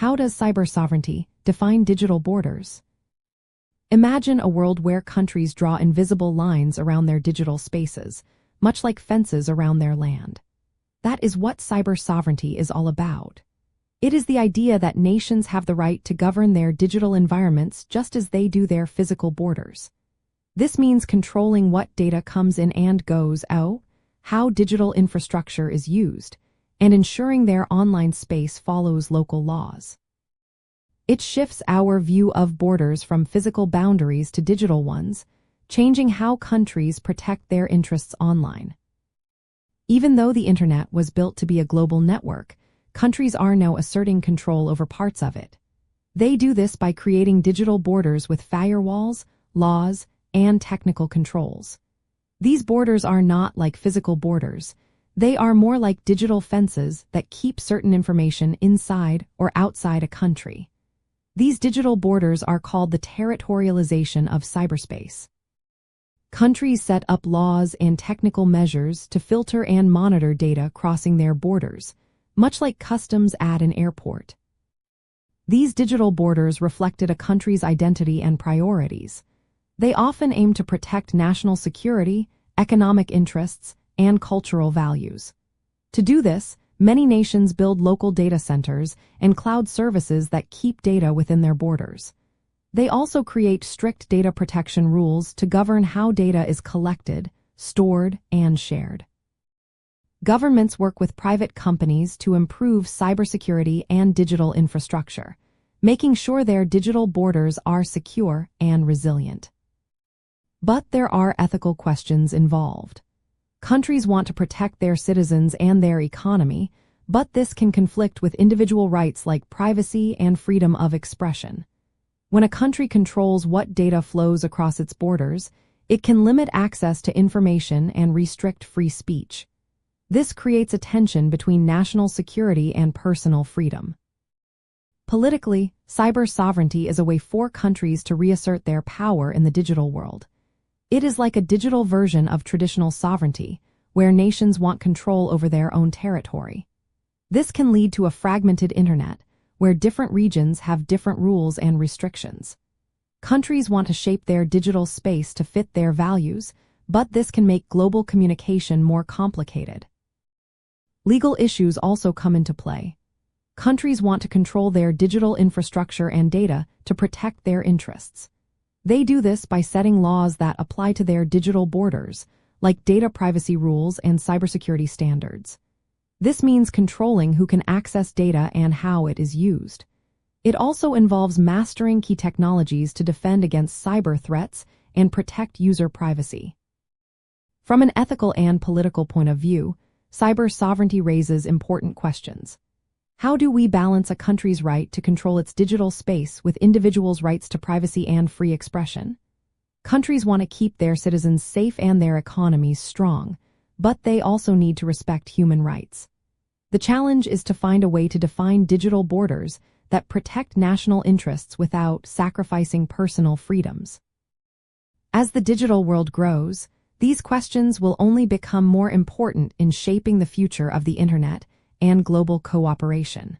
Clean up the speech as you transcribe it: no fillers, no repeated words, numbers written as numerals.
How does cyber sovereignty define digital borders? Imagine a world where countries draw invisible lines around their digital spaces, much like fences around their land. That is what cyber sovereignty is all about. It is the idea that nations have the right to govern their digital environments just as they do their physical borders. This means controlling what data comes in and goes out, how digital infrastructure is used, and ensuring their online space follows local laws. It shifts our view of borders from physical boundaries to digital ones, changing how countries protect their interests online. Even though the internet was built to be a global network, countries are now asserting control over parts of it. They do this by creating digital borders with firewalls, laws, and technical controls. These borders are not like physical borders. They are more like digital fences that keep certain information inside or outside a country. These digital borders are called the territorialization of cyberspace. Countries set up laws and technical measures to filter and monitor data crossing their borders, much like customs at an airport. These digital borders reflected a country's identity and priorities. They often aim to protect national security, economic interests, and cultural values. To do this, many nations build local data centers and cloud services that keep data within their borders. They also create strict data protection rules to govern how data is collected, stored, and shared. Governments work with private companies to improve cybersecurity and digital infrastructure, making sure their digital borders are secure and resilient. But there are ethical questions involved. Countries want to protect their citizens and their economy, but this can conflict with individual rights like privacy and freedom of expression. When a country controls what data flows across its borders, it can limit access to information and restrict free speech. This creates a tension between national security and personal freedom. Politically, cyber sovereignty is a way for countries to reassert their power in the digital world. It is like a digital version of traditional sovereignty, where nations want control over their own territory. This can lead to a fragmented internet, where different regions have different rules and restrictions. Countries want to shape their digital space to fit their values, but this can make global communication more complicated. Legal issues also come into play. Countries want to control their digital infrastructure and data to protect their interests. They do this by setting laws that apply to their digital borders, like data privacy rules and cybersecurity standards. This means controlling who can access data and how it is used. It also involves mastering key technologies to defend against cyber threats and protect user privacy. From an ethical and political point of view, cyber sovereignty raises important questions. How do we balance a country's right to control its digital space with individuals' rights to privacy and free expression? Countries want to keep their citizens safe and their economies strong, but they also need to respect human rights. The challenge is to find a way to define digital borders that protect national interests without sacrificing personal freedoms. As the digital world grows, these questions will only become more important in shaping the future of the internet and global cooperation.